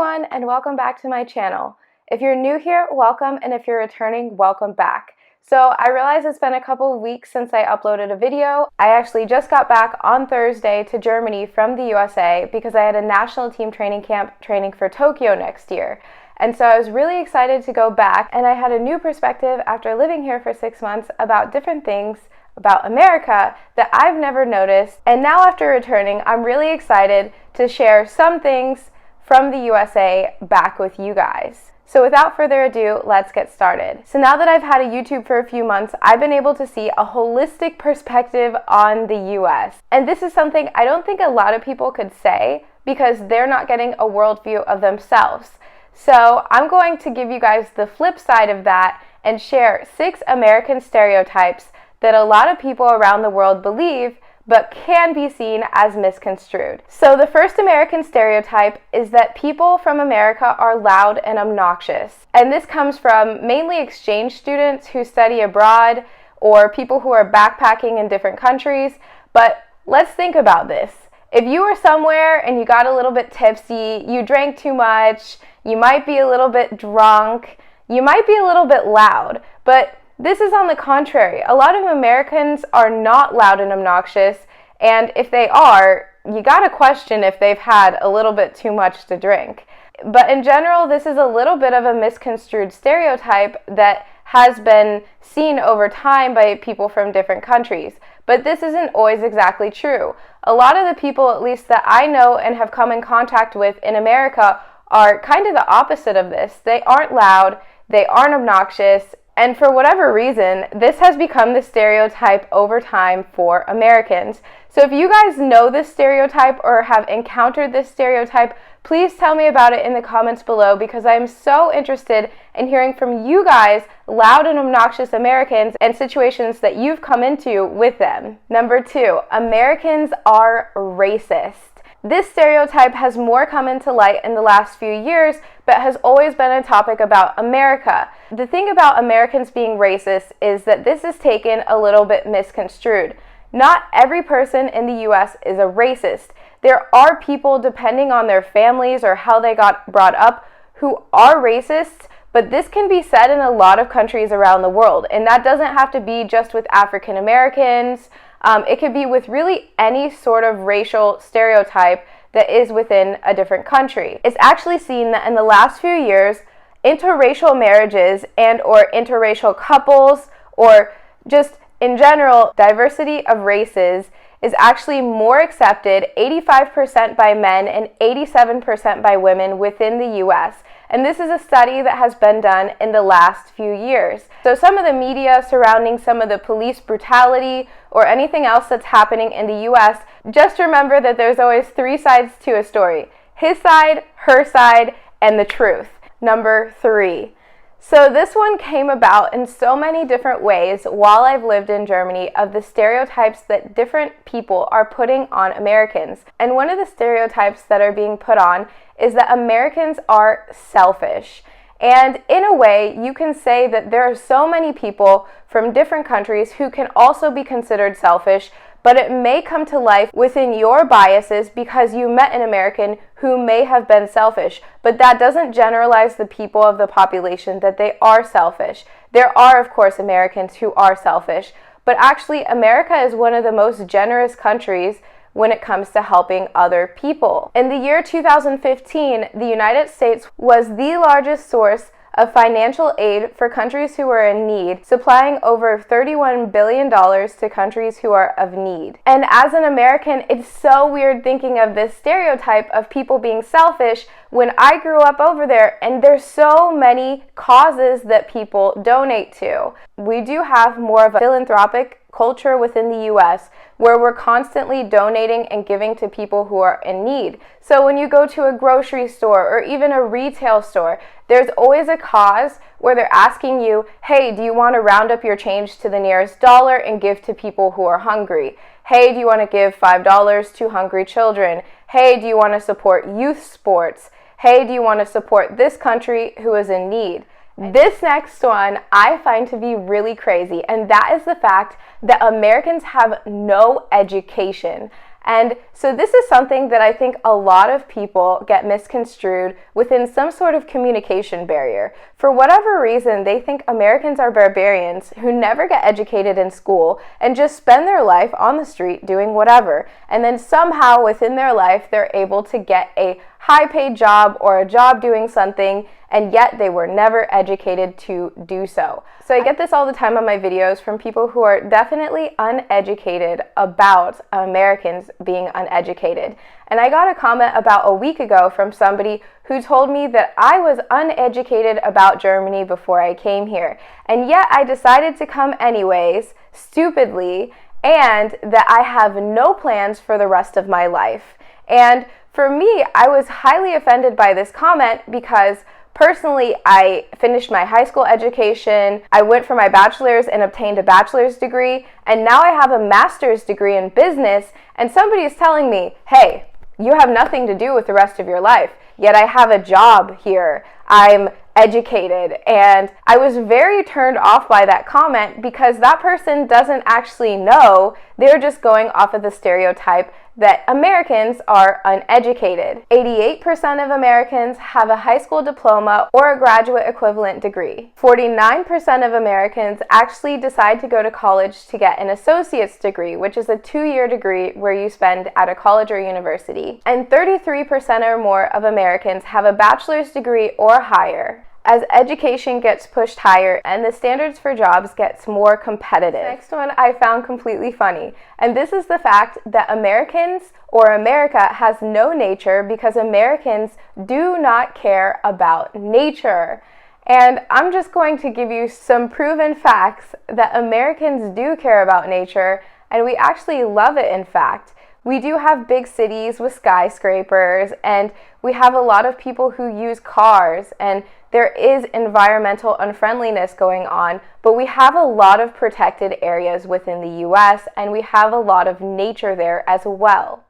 everyone, and welcome back to my channel. If you're new here, welcome, and if you're returning, welcome back. So I realize it's been a couple of weeks since I uploaded a video. I actually just got back on Thursday to Germany from the USA because I had a national team training camp training for Tokyo next year. And so I was really excited to go back, and I had a new perspective after living here for 6 months about different things about America that I've never noticed. And now after returning, I'm really excited to share some things from the USA back with you guys. So without further ado, let's get started. So now that I've had a YouTube for a few months, I've been able to see a holistic perspective on the US. And this is something I don't think a lot of people could say because they're not getting a worldview of themselves. So I'm going to give you guys the flip side of that and share 6 American stereotypes that a lot of people around the world believe but can be seen as misconstrued. So the first American stereotype is that people from America are loud and obnoxious. And this comes from mainly exchange students who study abroad or people who are backpacking in different countries. But let's think about this. If you were somewhere and you got a little bit tipsy, you drank too much, you might be a little bit drunk, you might be a little bit loud, but this is on the contrary. A lot of Americans are not loud and obnoxious, and if they are, you gotta question if they've had a little bit too much to drink. But in general, this is a little bit of a misconstrued stereotype that has been seen over time by people from different countries. But this isn't always exactly true. A lot of the people, at least that I know and have come in contact with in America, are kind of the opposite of this. They aren't loud, they aren't obnoxious, and for whatever reason, this has become the stereotype over time for Americans. So if you guys know this stereotype or have encountered this stereotype, please tell me about it in the comments below because I am so interested in hearing from you guys, loud and obnoxious Americans, and situations that you've come into with them. Number 2, Americans are racist. This stereotype has more come into light in the last few years, but has always been a topic about America. The thing about Americans being racist is that this is taken a little bit misconstrued. Not every person in the US is a racist. There are people, depending on their families or how they got brought up, who are racist, but this can be said in a lot of countries around the world, and that doesn't have to be just with African Americans. It could be with really any sort of racial stereotype that is within a different country. It's actually seen that in the last few years, interracial marriages and or interracial couples, or just in general, diversity of races is actually more accepted, 85% by men and 87% by women within the US. And this is a study that has been done in the last few years. So some of the media surrounding some of the police brutality or anything else that's happening in the US, just remember that there's always 3 sides to a story. His side, her side, and the truth. Number 3. So this one came about in so many different ways while I've lived in Germany of the stereotypes that different people are putting on Americans. And one of the stereotypes that are being put on is that Americans are selfish. And in a way, you can say that there are so many people from different countries who can also be considered selfish, but it may come to life within your biases because you met an American who may have been selfish, but that doesn't generalize the people of the population that they are selfish. There are, of course, Americans who are selfish, but actually America is one of the most generous countries when it comes to helping other people. In the year 2015, the United States was the largest source of financial aid for countries who are in need, supplying over $31 billion to countries who are of need. And as an American, it's so weird thinking of this stereotype of people being selfish when I grew up over there, and there's so many causes that people donate to. We do have more of a philanthropic culture within the US where we're constantly donating and giving to people who are in need. So when you go to a grocery store or even a retail store, there's always a cause where they're asking you, hey, do you want to round up your change to the nearest dollar and give to people who are hungry? Hey, do you want to give $5 to hungry children? Hey, do you want to support youth sports? Hey, do you want to support this country who is in need? This next one I find to be really crazy, and that is the fact that Americans have no education. And so this is something that I think a lot of people get misconstrued within some sort of communication barrier. For whatever reason, they think Americans are barbarians who never get educated in school and just spend their life on the street doing whatever. And then somehow within their life, they're able to get a high-paid job or a job doing something, and yet they were never educated to do so. So I get this all the time on my videos from people who are definitely uneducated about Americans being uneducated. And I got a comment about a week ago from somebody who told me that I was uneducated about Germany before I came here. And yet I decided to come anyways, stupidly, and that I have no plans for the rest of my life. And for me, I was highly offended by this comment because personally, I finished my high school education, I went for my bachelor's and obtained a bachelor's degree, and now I have a master's degree in business, and somebody is telling me, hey, you have nothing to do with the rest of your life, yet I have a job here, I'm educated. And I was very turned off by that comment because that person doesn't actually know, they're just going off of the stereotype that Americans are uneducated. 88% of Americans have a high school diploma or a graduate equivalent degree. 49% of Americans actually decide to go to college to get an associate's degree, which is a 2-year degree where you spend at a college or university. And 33% or more of Americans have a bachelor's degree or higher. As education gets pushed higher and the standards for jobs gets more competitive. The next one I found completely funny, and this is the fact that Americans or America has no nature because Americans do not care about nature. And I'm just going to give you some proven facts that Americans do care about nature, and we actually love it, in fact. We do have big cities with skyscrapers, and we have a lot of people who use cars, and there is environmental unfriendliness going on, but we have a lot of protected areas within the US, and we have a lot of nature there as well.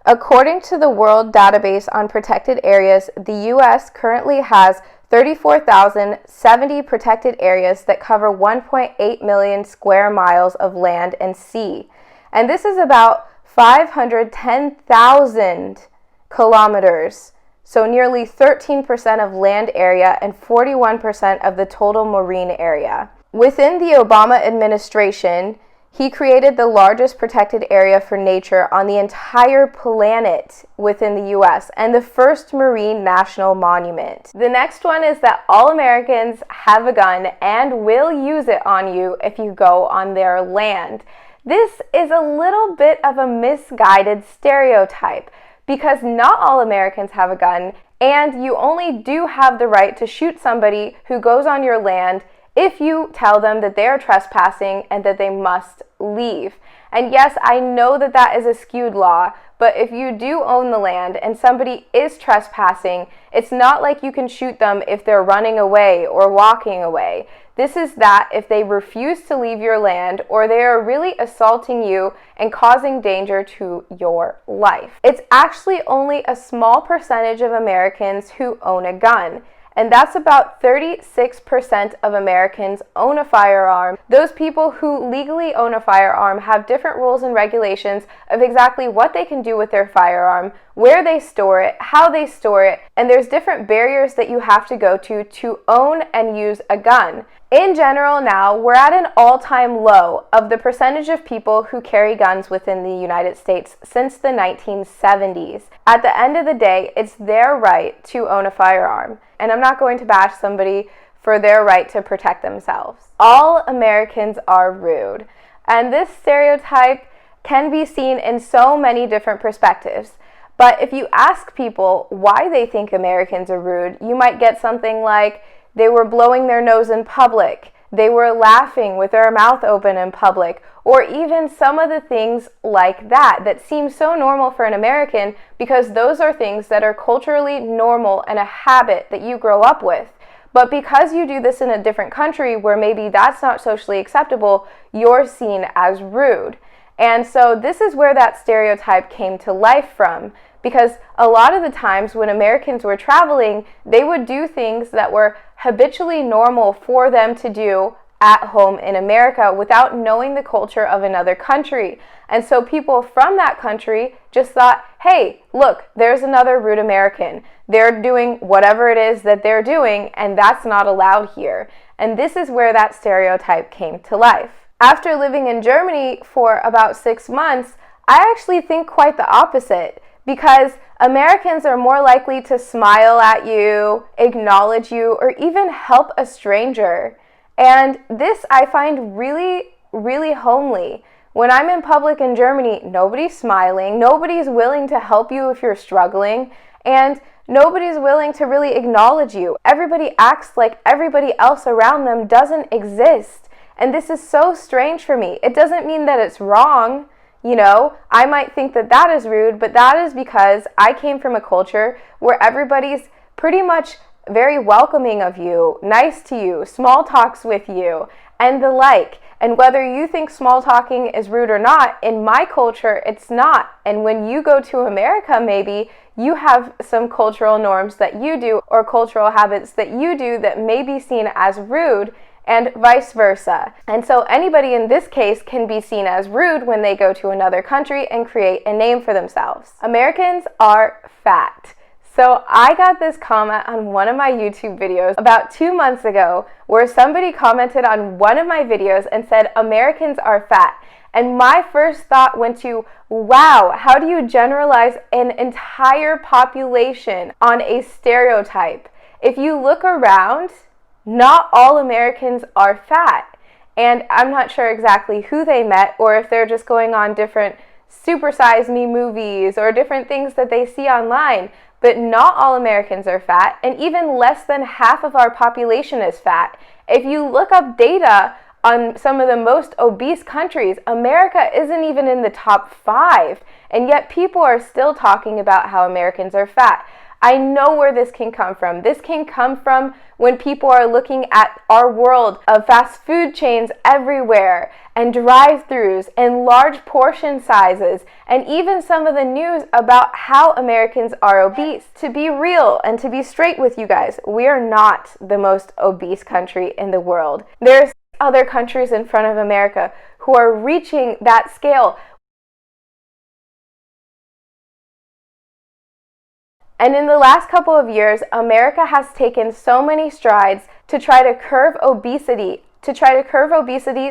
According to the World Database on Protected Areas, the US currently has 34,070 protected areas that cover 1.8 million square miles of land and sea. And this is about 510,000 kilometers, so nearly 13% of land area and 41% of the total marine area. Within the Obama administration, he created the largest protected area for nature on the entire planet within the US and the first marine national monument. The next one is that all Americans have a gun and will use it on you if you go on their land. This is a little bit of a misguided stereotype because not all Americans have a gun, and you only do have the right to shoot somebody who goes on your land if you tell them that they are trespassing and that they must leave. And yes, I know that that is a skewed law, but if you do own the land and somebody is trespassing, it's not like you can shoot them if they're running away or walking away. This is that if they refuse to leave your land or they are really assaulting you and causing danger to your life. It's actually only a small percentage of Americans who own a gun. And that's about 36% of Americans own a firearm. Those people who legally own a firearm have different rules and regulations of exactly what they can do with their firearm, where they store it, how they store it, and there's different barriers that you have to go to own and use a gun. In general now, we're at an all-time low of the percentage of people who carry guns within the United States since the 1970s. At the end of the day, it's their right to own a firearm. And I'm not going to bash somebody for their right to protect themselves. All Americans are rude. And this stereotype can be seen in so many different perspectives. But if you ask people why they think Americans are rude, you might get something like, they were blowing their nose in public, they were laughing with their mouth open in public, or even some of the things like that seem so normal for an American because those are things that are culturally normal and a habit that you grow up with. But because you do this in a different country where maybe that's not socially acceptable, you're seen as rude. And so this is where that stereotype came to life from, because a lot of the times when Americans were traveling, they would do things that were habitually normal for them to do at home in America without knowing the culture of another country. And so people from that country just thought, hey, look, there's another rude American. They're doing whatever it is that they're doing, and that's not allowed here. And this is where that stereotype came to life. After living in Germany for about 6 months, I actually think quite the opposite, because Americans are more likely to smile at you, acknowledge you, or even help a stranger. And this I find really, really homely. When I'm in public in Germany, nobody's smiling, nobody's willing to help you if you're struggling, and nobody's willing to really acknowledge you. Everybody acts like everybody else around them doesn't exist. And this is so strange for me. It doesn't mean that it's wrong. You know, I might think that that is rude, but that is because I came from a culture where everybody's pretty much very welcoming of you, nice to you, small talks with you, and the like. And whether you think small talking is rude or not, in my culture, it's not. And when you go to America, maybe you have some cultural norms that you do or cultural habits that you do that may be seen as rude, and vice versa. And so anybody in this case can be seen as rude when they go to another country and create a name for themselves. Americans are fat. So I got this comment on one of my YouTube videos about 2 months ago where somebody commented on one of my videos and said, Americans are fat. And my first thought went to, wow, how do you generalize an entire population on a stereotype? If you look around, not all Americans are fat. And I'm not sure exactly who they met or if they're just going on different Super Size Me movies or different things that they see online. But not all Americans are fat, and even less than half of our population is fat. If you look up data on some of the most obese countries, America isn't even in the top 5, and yet people are still talking about how Americans are fat. I know where this can come from. This can come from when people are looking at our world of fast food chains everywhere, and drive-thrus, and large portion sizes, and even some of the news about how Americans are obese. To be real and to be straight with you guys, we are not the most obese country in the world. There's other countries in front of America who are reaching that scale. And in the last couple of years, America has taken so many strides to try to curb obesity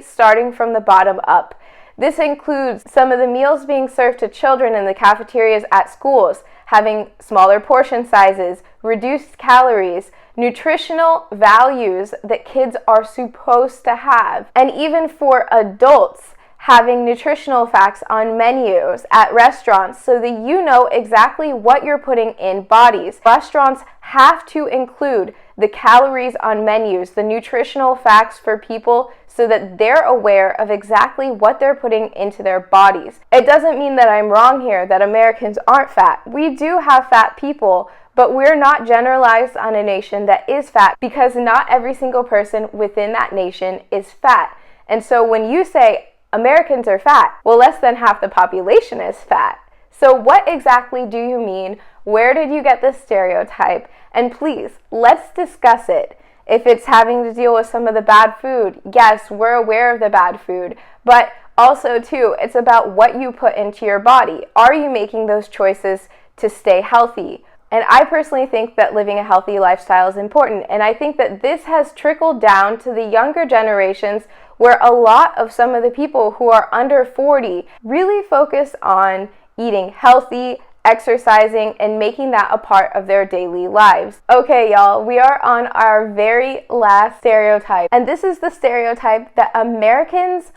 starting from the bottom up. This includes some of the meals being served to children in the cafeterias at schools, having smaller portion sizes, reduced calories, nutritional values that kids are supposed to have, and even for adults, having nutritional facts on menus at restaurants so that you know exactly what you're putting in bodies. Restaurants have to include the calories on menus, the nutritional facts for people so that they're aware of exactly what they're putting into their bodies. It doesn't mean that I'm wrong here, that Americans aren't fat. We do have fat people, but we're not generalized on a nation that is fat because not every single person within that nation is fat. And so when you say Americans are fat, well, less than half the population is fat. So what exactly do you mean? Where did you get this stereotype? And please, let's discuss it. If it's having to deal with some of the bad food, yes, we're aware of the bad food, but also too, it's about what you put into your body. Are you making those choices to stay healthy? And I personally think that living a healthy lifestyle is important. And I think that this has trickled down to the younger generations where a lot of some of the people who are under 40 really focus on eating healthy, exercising, and making that a part of their daily lives. Okay, y'all, we are on our very last stereotype. And this is the stereotype that Americans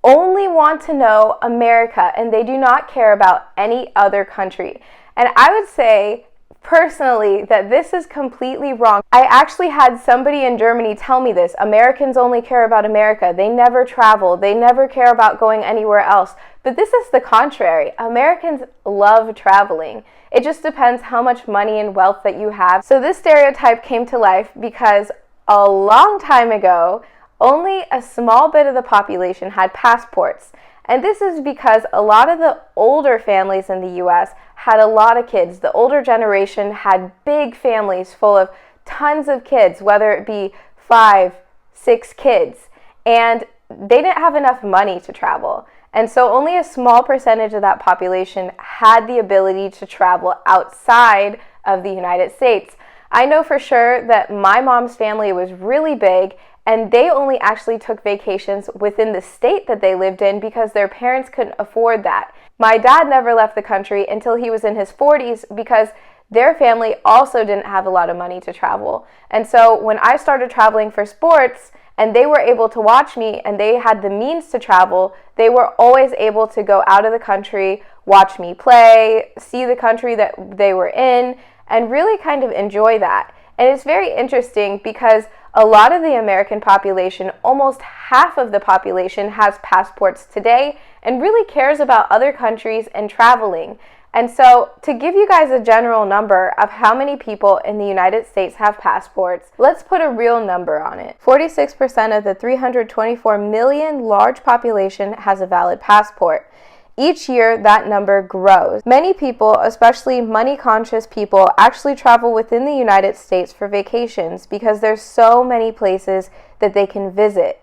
only want to know America and they do not care about any other country. And I would say personally that this is completely wrong. I actually had somebody in Germany tell me this. Americans only care about America. They never travel. They never care about going anywhere else. But this is the contrary. Americans love traveling. It just depends how much money and wealth that you have. So this stereotype came to life because a long time ago, only a small bit of the population had passports. And this is because a lot of the older families in the US had a lot of kids. The older generation had big families full of tons of kids, whether it be 5, 6 kids. and they didn't have enough money to travel. And so only a small percentage of that population had the ability to travel outside of the United States. I know for sure that my mom's family was really big, and they only actually took vacations within the state that they lived in because their parents couldn't afford that. My dad never left the country until he was in his 40s because their family also didn't have a lot of money to travel. And so when I started traveling for sports, and they were able to watch me, and they had the means to travel, they were always able to go out of the country, watch me play, see the country that they were in, and really kind of enjoy that. And it's very interesting because a lot of the American population, almost half of the population, has passports today and really cares about other countries and traveling. And so, to give you guys a general number of how many people in the United States have passports, let's put a real number on it. 46% of the 324 million large population has a valid passport. Each year, that number grows. Many people, especially money-conscious people, actually travel within the United States for vacations because there's so many places that they can visit.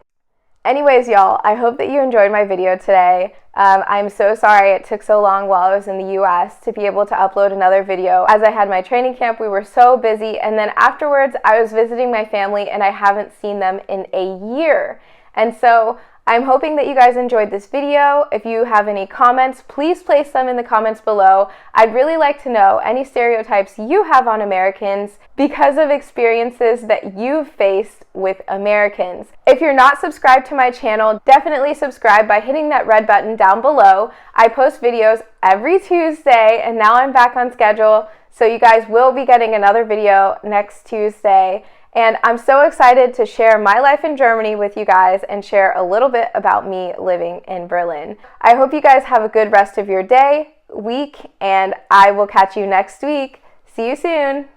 Anyways, y'all, I hope that you enjoyed my video today. I'm so sorry it took so long while I was in the US to be able to upload another video. As I had my training camp, we were so busy, and then afterwards I was visiting my family and I haven't seen them in a year. And so I'm hoping that you guys enjoyed this video. If you have any comments, please place them in the comments below. I'd really like to know any stereotypes you have on Americans because of experiences that you've faced with Americans. If you're not subscribed to my channel, definitely subscribe by hitting that red button down below. I post videos every Tuesday, and now I'm back on schedule, so you guys will be getting another video next Tuesday. And I'm so excited to share my life in Germany with you guys and share a little bit about me living in Berlin. I hope you guys have a good rest of your day, week, and I will catch you next week. See you soon.